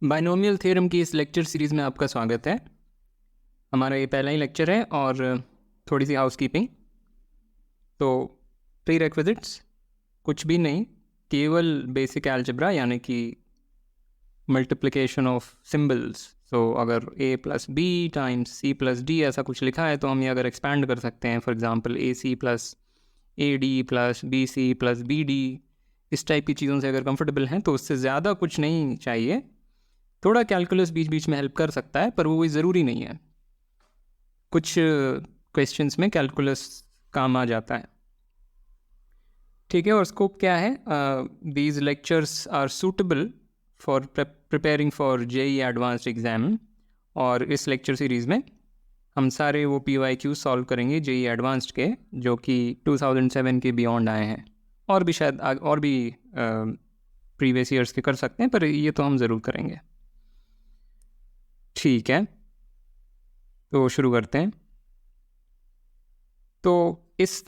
Binomial theorem की इस lecture series में आपका स्वागत है। हमारा ये पहला ही लेक्चर है और थोड़ी सी हाउसकीपिंग। तो प्री रेक्विजिट्स कुछ भी नहीं, केवल बेसिक अलजेब्रा यानी कि मल्टीप्लिकेशन ऑफ सिंबल्स। सो अगर a plus B times c plus D ऐसा कुछ लिखा है तो हम ये अगर एक्सपैंड कर सकते हैं। For example A C plus A D plus B C plus B D, इस टाइप की चीज़ों से अगर कंफर्टेबल हैं तो उससे ज़्यादा कुछ नहीं चाहिए। थोड़ा कैलकुलस बीच बीच में हेल्प कर सकता है पर वो कोई ज़रूरी नहीं है। कुछ क्वेश्चंस में कैलकुलस काम आ जाता है, ठीक है। और स्कोप क्या है? These lectures are suitable for preparing for JEE advanced exam. और इस लेक्चर सीरीज़ में हम सारे वो PYQ सॉल्व करेंगे जेई एडवांस्ड के, जो कि 2007 के बियॉन्ड आए हैं। और भी शायद और भी प्रीवियस ईयर्स के कर सकते हैं, पर ये तो हम ज़रूर करेंगे, ठीक है। तो शुरू करते हैं। तो इस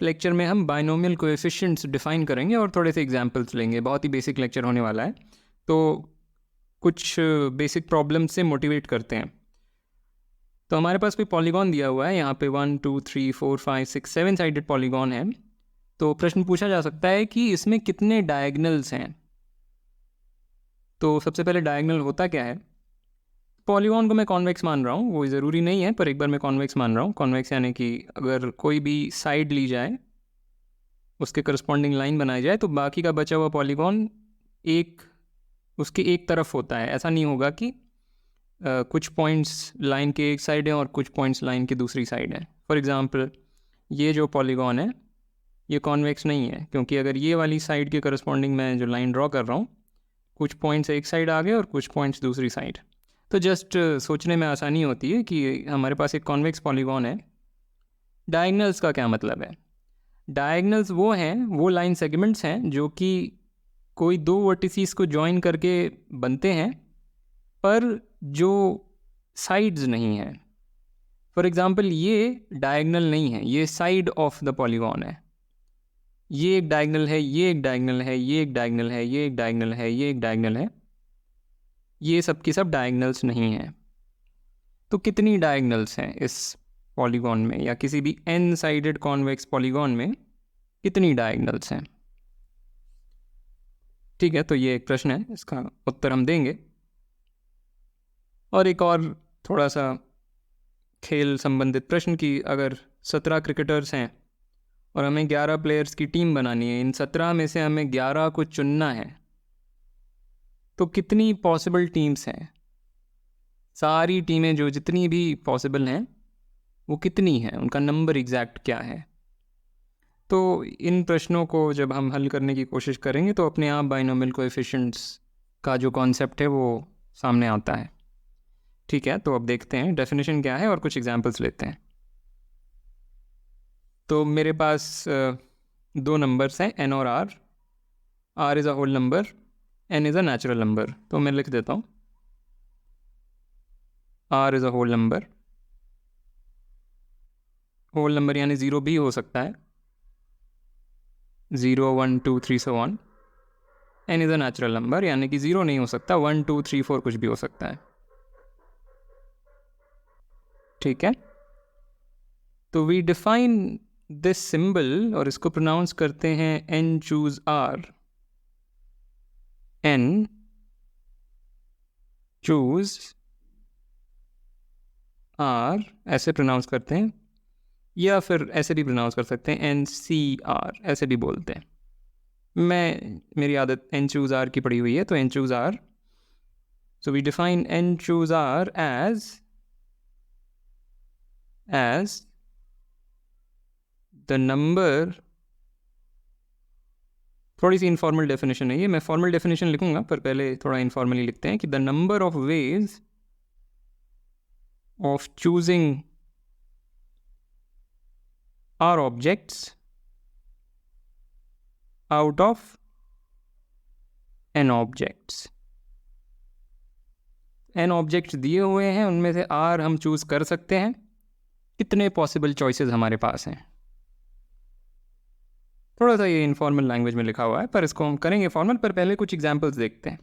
लेक्चर में हम बाइनोमियल कोएफिशिएंट्स डिफ़ाइन करेंगे और थोड़े से एग्जांपल्स लेंगे। बहुत ही बेसिक लेक्चर होने वाला है, तो कुछ बेसिक प्रॉब्लम से मोटिवेट करते हैं। तो हमारे पास कोई पॉलीगॉन दिया हुआ है, यहाँ पे 1 2 3 4 5 6 7 साइडेड पॉलीगॉन है। तो प्रश्न पूछा जा सकता है कि इसमें कितने डायगनल्स हैं। तो सबसे पहले डायगनल होता क्या है? पॉलीगॉन को मैं कॉन्वेक्स मान रहा हूँ, वो ज़रूरी नहीं है पर एक बार मैं कॉन्वेक्स मान रहा हूँ। कॉन्वेक्स यानी कि अगर कोई भी साइड ली जाए, उसके करस्पॉन्डिंग लाइन बनाई जाए, तो बाकी का बचा हुआ पॉलीगॉन उसके एक तरफ होता है। ऐसा नहीं होगा कि कुछ पॉइंट्स लाइन के एक साइड हैं और कुछ पॉइंट्स लाइन की दूसरी साइड हैं। फॉर एग्ज़ाम्पल ये जो पॉलीगॉन है ये कॉन्वेक्स नहीं है, क्योंकि अगर ये वाली साइड के करस्पॉन्डिंग मैं जो लाइन ड्रॉ कर रहा हूँ, कुछ पॉइंट्स एक साइड आ गए और कुछ पॉइंट्स दूसरी साइड। तो जस्ट सोचने में आसानी होती है कि हमारे पास एक कॉन्वेक्स पॉलीगॉन है। डायगनल्स का क्या मतलब है? डायगनल्स वो हैं, वो लाइन सेगमेंट्स हैं जो कि कोई दो वर्टिसीज को ज्वाइन करके बनते हैं, पर जो साइड्स नहीं हैं। फॉर एग्ज़ाम्पल ये डायगनल नहीं है, ये साइड ऑफ द पॉलीगॉन है। ये एक डायगनल है, ये एक डायगनल है, ये एक डायगनल है, ये एक डायगनल है, ये एक डायगनल है। ये सब की सब डायगनल्स नहीं हैं। तो कितनी डायगनल्स हैं इस पॉलीगॉन में, या किसी भी n साइडेड कॉन्वेक्स पॉलीगॉन में कितनी डायगनल्स हैं? ठीक है, तो ये एक प्रश्न है, इसका उत्तर हम देंगे। और एक और थोड़ा सा खेल संबंधित प्रश्न की, अगर 17 क्रिकेटर्स हैं और हमें 11 प्लेयर्स की टीम बनानी है, इन 17 में से हमें 11 को चुनना है, तो कितनी पॉसिबल टीम्स हैं? सारी टीमें जो जितनी भी पॉसिबल हैं वो कितनी हैं, उनका नंबर एग्जैक्ट क्या है? तो इन प्रश्नों को जब हम हल करने की कोशिश करेंगे तो अपने आप बाइनोमियल कोएफिशिएंट्स का जो कॉन्सेप्ट है वो सामने आता है, ठीक है। तो अब देखते हैं डेफिनेशन क्या है और कुछ एग्जांपल्स लेते हैं। तो मेरे पास दो नंबर्स हैं n और r। r is a whole number, n is a natural number. तो मैं लिख देता हूँ r is a whole number. Whole number यानी ज़ीरो भी हो सकता है, 0 1 2 3 so on। n is a natural number यानी कि ज़ीरो नहीं हो सकता, 1 2 3 4 कुछ भी हो सकता है, ठीक है। तो वी डिफाइन दिस सिंबल और इसको प्रोनाउंस करते हैं n choose r। n choose r ऐसे प्रोनाउंस करते हैं, या फिर ऐसे भी प्रोनाउंस कर सकते हैं NCR, ऐसे भी बोलते हैं। मेरी आदत n चूज r की पड़ी हुई है, तो n choose r। So we define n choose r as the number. थोड़ी सी इनफॉर्मल डेफिनेशन है ये, मैं फॉर्मल डेफिनेशन लिखूंगा पर पहले थोड़ा इनफॉर्मली लिखते हैं कि the number of ways of choosing R objects out of n objects. n objects दिए हुए हैं, उनमें से r हम चूज कर सकते हैं। कितने पॉसिबल चॉइसेस हमारे पास हैं? थोड़ा सा ये इनफॉर्मल लैंग्वेज में लिखा हुआ है पर इसको हम करेंगे फॉर्मल, पर पहले कुछ एग्जांपल्स देखते हैं।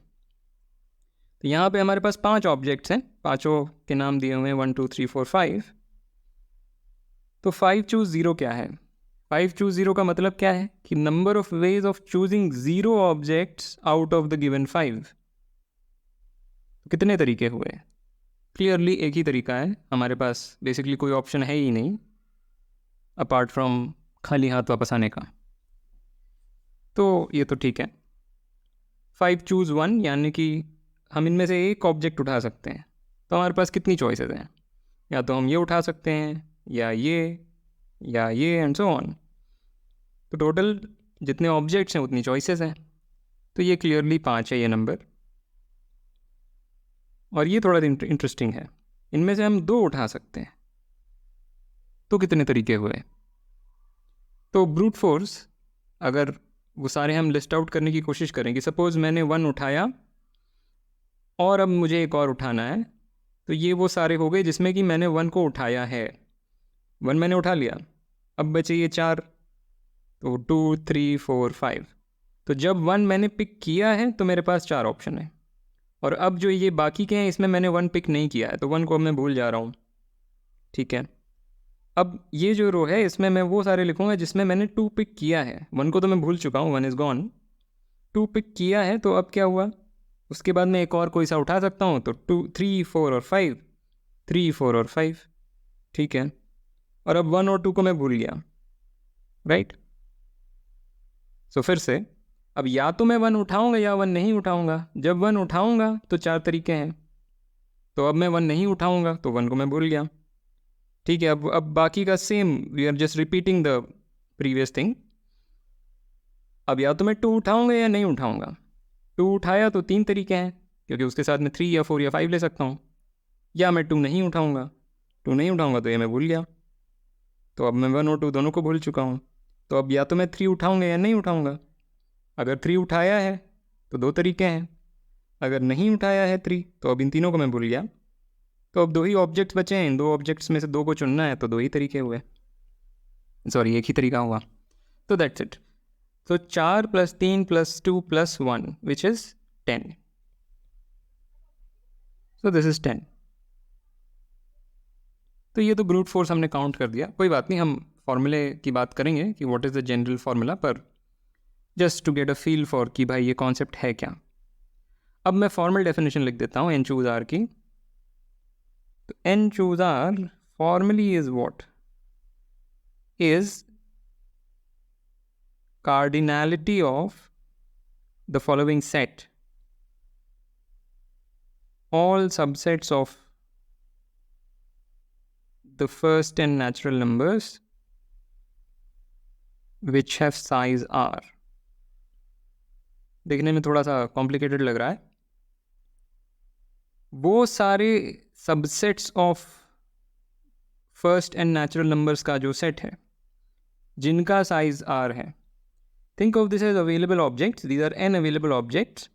तो यहाँ पे हमारे पास 5 ऑब्जेक्ट्स हैं, पांचों के नाम दिए हुए हैं 1 2 3 4 5। तो 5 चूज 0 क्या है? 5 चूज 0 का मतलब क्या है कि number of ways of choosing 0 objects out of the given 5। कितने तरीके हुए? क्लियरली एक ही तरीका है हमारे पास, बेसिकली कोई ऑप्शन है ही नहीं अपार्ट फ्रॉम खाली हाथ वापस आने का। तो ये तो ठीक है। 5 चूज 1 यानी कि हम इनमें से एक ऑब्जेक्ट उठा सकते हैं। तो हमारे पास कितनी चॉइसेस हैं? या तो हम ये उठा सकते हैं, या ये एंड सो ऑन। तो टोटल जितने ऑब्जेक्ट्स हैं उतनी चॉइसेस हैं। तो ये क्लियरली 5 है ये नंबर। और ये थोड़ा इंटरेस्टिंग है, इनमें से हम 2 उठा सकते हैं। तो कितने तरीके हुए? तो ब्रूट फोर्स, अगर वो सारे हम लिस्ट आउट करने की कोशिश करें कि सपोज़ मैंने 1 उठाया और अब मुझे एक और उठाना है, तो ये वो सारे हो गए जिसमें कि मैंने 1 को उठाया है। 1 मैंने उठा लिया, अब बचे ये 4, तो 2 3 4 5। तो जब 1 मैंने पिक किया है तो मेरे पास 4 ऑप्शन है। और अब जो ये बाकी के हैं इसमें मैंने 1 पिक नहीं किया है, तो 1 को अब मैं भूल जा रहा हूँ। ठीक है, अब ये जो रो है इसमें मैं वो सारे लिखूँगा जिसमें मैंने 2 पिक किया है। 1 को तो मैं भूल चुका हूँ, 1 इज़ गॉन। 2 पिक किया है, तो अब क्या हुआ, उसके बाद मैं एक और कोई सा उठा सकता हूँ। तो 2 3 4 और 5, 3 4 और 5। ठीक है, और अब 1 और 2 को मैं भूल गया, राइट। सो फिर से अब या तो मैं 1 उठाऊंगा या 1 नहीं उठाऊंगा। जब 1 उठाऊंगा तो 4 तरीके हैं, तो अब मैं 1 नहीं उठाऊंगा तो 1 को मैं भूल गया। ठीक है, अब बाकी का same, we are just repeating the previous thing. अब या तो मैं 2 उठाऊंगा या नहीं उठाऊंगा। 2 उठाया तो 3 तरीके हैं, क्योंकि उसके साथ में 3 या 4 या 5 ले सकता हूँ। या मैं 2 नहीं उठाऊंगा, 2 नहीं उठाऊंगा तो ये मैं भूल गया। तो अब मैं 1 और 2 दोनों को भूल चुका हूँ। तो अब या तो मैं 3 उठाऊंगा या नहीं उठाऊंगा। अगर 3 उठाया है तो 2 तरीके हैं, अगर नहीं उठाया है 3 तो अब इन तीनों को मैं भूल गया। तो अब 2 ही ऑब्जेक्ट्स बचे हैं, इन 2 ऑब्जेक्ट्स में से 2 को चुनना है, तो 2 ही तरीके हुए, सॉरी एक ही तरीका हुआ। तो दैट्स इट। तो 4 + 3 + 2 + 1 which is 10। So this is 10। तो ये तो ब्रूट फोर्स हमने काउंट कर दिया, कोई बात नहीं, हम फॉर्मूले की बात करेंगे कि what is the general formula, पर just to get a feel for कि भाई ये कॉन्सेप्ट है क्या। अब मैं फॉर्मल डेफिनेशन लिख देता हूँ एन चूज आर की। तो N choose R formally is what is cardinality of the following set, all subsets of the first 10 natural numbers which have size r। देखने में थोड़ा सा कॉम्प्लिकेटेड लग रहा है। वो सारे subsets of first and natural numbers का जो सेट है जिनका साइज r है। Think of this as available objects, these are n available objects.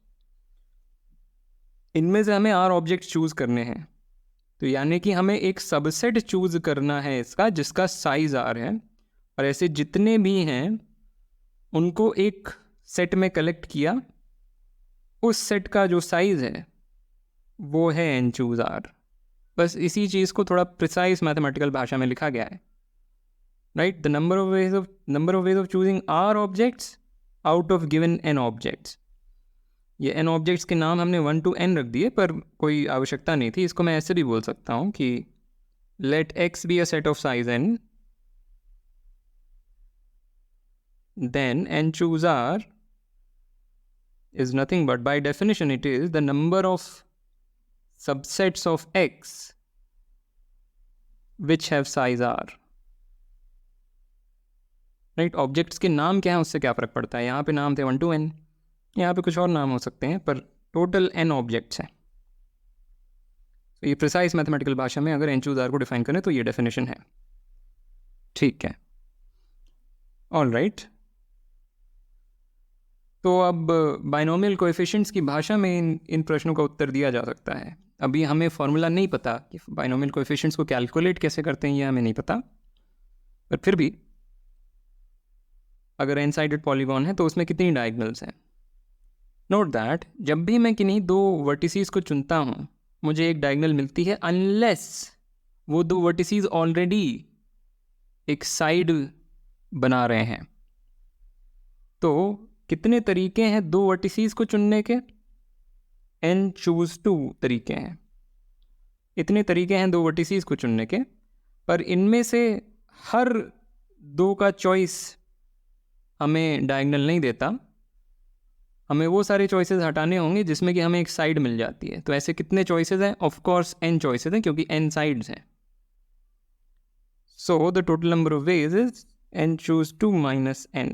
इनमें से हमें r ऑब्जेक्ट्स चूज करने हैं, तो यानी कि हमें एक सबसेट चूज करना है इसका जिसका साइज r है, और ऐसे जितने भी हैं उनको एक सेट में कलेक्ट किया, उस सेट का जो साइज है वो है n चूज r। बस इसी चीज़ को थोड़ा प्रिसाइज मैथमेटिकल भाषा में लिखा गया है, right. The number of ways of choosing r objects out of given n objects. ये n ऑब्जेक्ट्स के नाम हमने 1 to n रख दिए, पर कोई आवश्यकता नहीं थी। इसको मैं ऐसे भी बोल सकता हूँ कि let x be a set of size n, then n choose r is nothing but, by definition it is the number of subsets of x which have size r, right. Objects के नाम क्या है उससे क्या फ़र्क पड़ता है। यहाँ पे नाम थे 1 to n, यहाँ पे कुछ और नाम हो सकते हैं, पर टोटल n ऑब्जेक्ट्स हैं। तो ये प्रिसाइज मैथमेटिकल भाषा में अगर n चूज r को डिफाइन करें तो ये डेफिनेशन है, ठीक है। ऑल राइट, तो अब बाइनोमियल कोएफिशिएंट्स की भाषा में इन प्रश्नों का उत्तर दिया जा सकता है। अभी हमें फॉर्मूला नहीं पता कि बाइनोमियल कोएफिशिएंट्स को कैलकुलेट कैसे करते हैं, ये हमें नहीं पता, पर फिर भी अगर n साइडेड पॉलीगॉन है तो उसमें कितनी डायगोनल्स हैं। नोट दैट जब भी मैं किन्हीं दो वर्टिसेस को चुनता हूँ मुझे एक डायगोनल मिलती है अनलेस वो दो वर्टिसेस ऑलरेडी एक साइड बना रहे हैं। तो कितने तरीके हैं दो वर्टिसेस को चुनने के? n चूज 2 तरीके हैं। इतने तरीके हैं दो वर्टिसेस को चुनने के, पर इनमें से हर दो का चॉइस हमें डायगोनल नहीं देता। हमें वो सारे चॉइसेस हटाने होंगे जिसमें कि हमें एक साइड मिल जाती है। तो ऐसे कितने चॉइसेस हैं? ऑफ कोर्स n चॉइसेस हैं क्योंकि n साइड्स हैं। So the total number of veg is n choose 2 minus n.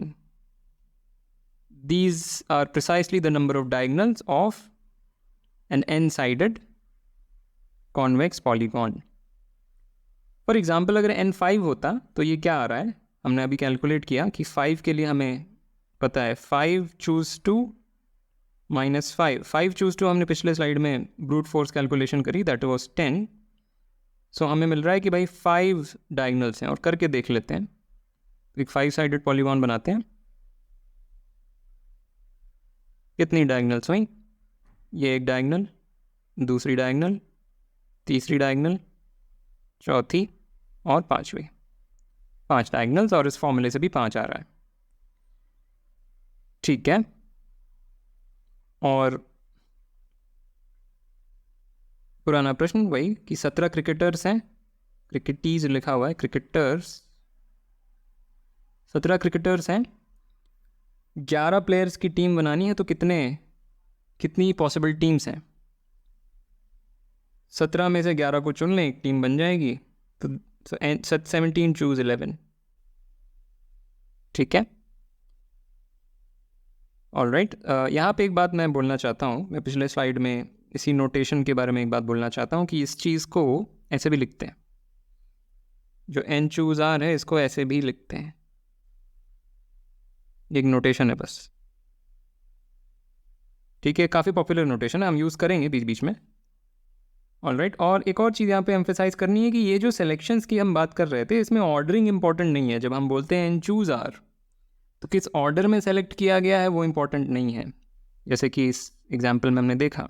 These are precisely the number of diagonals of an n-sided convex polygon. For example अगर n 5 होता तो ये क्या आ रहा है? हमने अभी कैलकुलेट किया कि 5 के लिए हमें पता है 5 choose 2 minus 5 choose 2 हमने पिछले स्लाइड में ब्रूट फोर्स कैलकुलेशन करी, दैट वाज 10। सो हमें मिल रहा है कि भाई 5 डायगोनल्स हैं। और करके देख लेते हैं, एक 5-साइडेड पॉलीगॉन बनाते हैं। कितनी डायगोनल्स हुई? ये एक डायगोनल, दूसरी डायगोनल, तीसरी डायगोनल, चौथी और पांचवी। 5 डायगोनल्स और इस फॉर्मूले से भी 5 आ रहा है। ठीक है। और पुराना प्रश्न वही कि 17 क्रिकेटर्स हैं, क्रिकेटीज लिखा हुआ है, क्रिकेटर्स 17 क्रिकेटर्स हैं। 11 प्लेयर्स की टीम बनानी है तो कितनी पॉसिबल टीम्स हैं? 17 में से 11 को चुन लें, एक टीम बन जाएगी। तो 17 choose 11। ठीक है। ऑलराइट, यहाँ पे एक बात मैं बोलना चाहता हूँ। मैं पिछले स्लाइड में इसी नोटेशन के बारे में एक बात बोलना चाहता हूँ कि इस चीज़ को ऐसे भी लिखते हैं, जो n choose r है इसको ऐसे भी लिखते हैं। एक नोटेशन है बस, ठीक है। काफ़ी पॉपुलर नोटेशन है, हम यूज़ करेंगे बीच बीच में। ऑलराइट, और एक और चीज़ यहाँ पे एम्फेसाइज करनी है कि ये जो सिलेक्शंस की हम बात कर रहे थे इसमें ऑर्डरिंग इंपॉर्टेंट नहीं है। जब हम बोलते हैं n choose r तो किस ऑर्डर में सेलेक्ट किया गया है वो इंपॉर्टेंट नहीं है। जैसे कि इस एग्जाम्पल में हमने देखा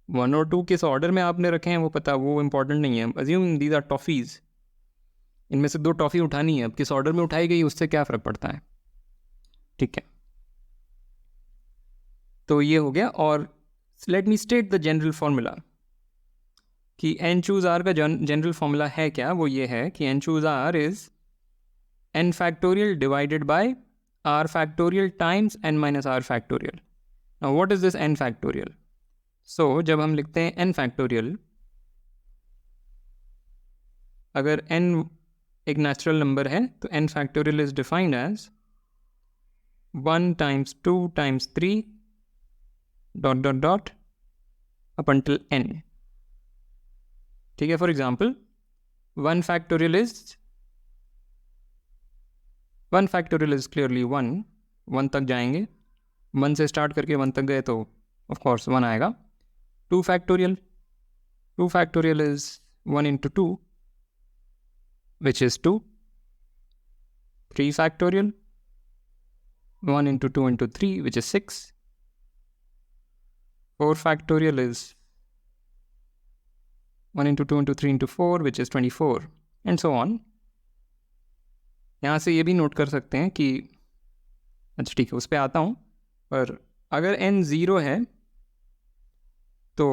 1 और 2 किस ऑर्डर में आपने रखे हैं वो इंपॉर्टेंट नहीं है। अज्यूम दीज आर टॉफ़ीज़, इनमें से 2 टॉफ़ी उठानी है, अब किस ऑर्डर में उठाई गई उससे क्या फ़र्क पड़ता है। ठीक है, तो ये हो गया। और let me state the general formula कि n choose r का जनरल फॉर्मूला है क्या। वो ये है कि n choose r is n factorial divided by r factorial times n minus r factorial. Now what is this n factorial? So जब हम लिखते हैं n factorial, अगर n एक नेचुरल नंबर है तो n factorial is defined as 1 times 2 times 3 dot dot dot up until n. ठीक है। For example 1 factorial is clearly 1 तक जाएंगे, 1 से स्टार्ट करके 1 तक गए तो ऑफ कोर्स 1 आएगा। 2 factorial is 1 into 2 which is 2। 3 factorial 1 into 2 into 3 which is 6। 4 factorial is 1 into 2 into 3 into 4 which is 24 and so on। यहाँ से ये भी नोट कर सकते हैं कि अच्छा ठीक है, उस पर आता हूँ। पर अगर n 0 है तो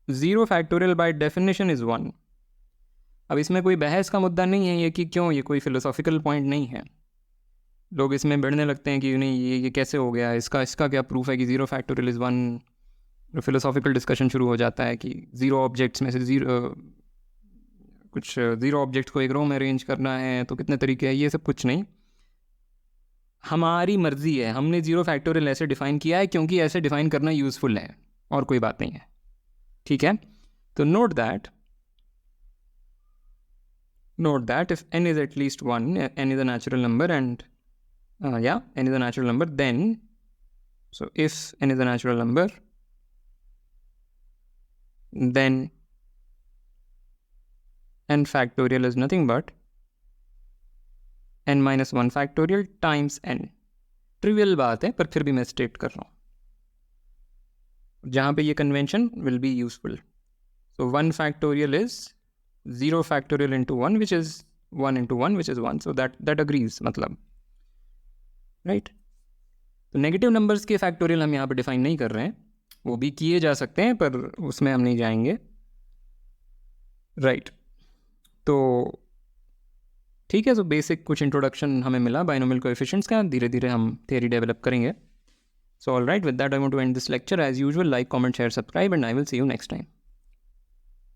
0 फैक्टोरियल बाय डेफिनेशन इज़ 1। अब इसमें कोई बहस का मुद्दा नहीं है ये कि क्यों, ये कोई फिलोसॉफिकल पॉइंट नहीं है। लोग इसमें बढ़ने लगते हैं कि नहीं ये कैसे हो गया, इसका क्या प्रूफ है कि 0 फैक्टोरियल इज़ 1। फिलोसॉफिकल डिस्कशन शुरू हो जाता है कि 0 ऑब्जेक्ट्स में से कुछ 0 ऑब्जेक्ट को एक रो में अरेंज करना है तो कितने तरीके हैं। ये सब कुछ नहीं, हमारी मर्जी है। हमने 0 फैक्टोरियल ऐसे डिफाइन किया है क्योंकि ऐसे डिफाइन करना यूज़फुल है और कोई बात नहीं है। ठीक है, तो note that if n is at least 1, n is a natural number and n is a natural number, then so if n is a natural number then n factorial is nothing but n minus 1 factorial times n। Trivial बात है पर फिर भी मैं state कर रहा हूँ। जहाँ पे ये convention will be useful. So 1 factorial is 0 factorial into 1, which is 1 into 1, which is 1. So that agrees, मतलब, right? तो नेगेटिव नंबर्स के फैक्टोरियल हम यहाँ पे डिफाइन नहीं कर रहे हैं, वो भी किए जा सकते हैं पर उसमें हम नहीं जाएंगे, राइट? तो ठीक है, तो बेसिक कुछ इंट्रोडक्शन हमें मिला बाइनोमियल कोएफिशिएंट्स का. धीरे धीरे हम थियरी डेवलप करेंगे. So all right, with that I want to end this lecture. As usual, like, comment, share, subscribe, and I will see you next time.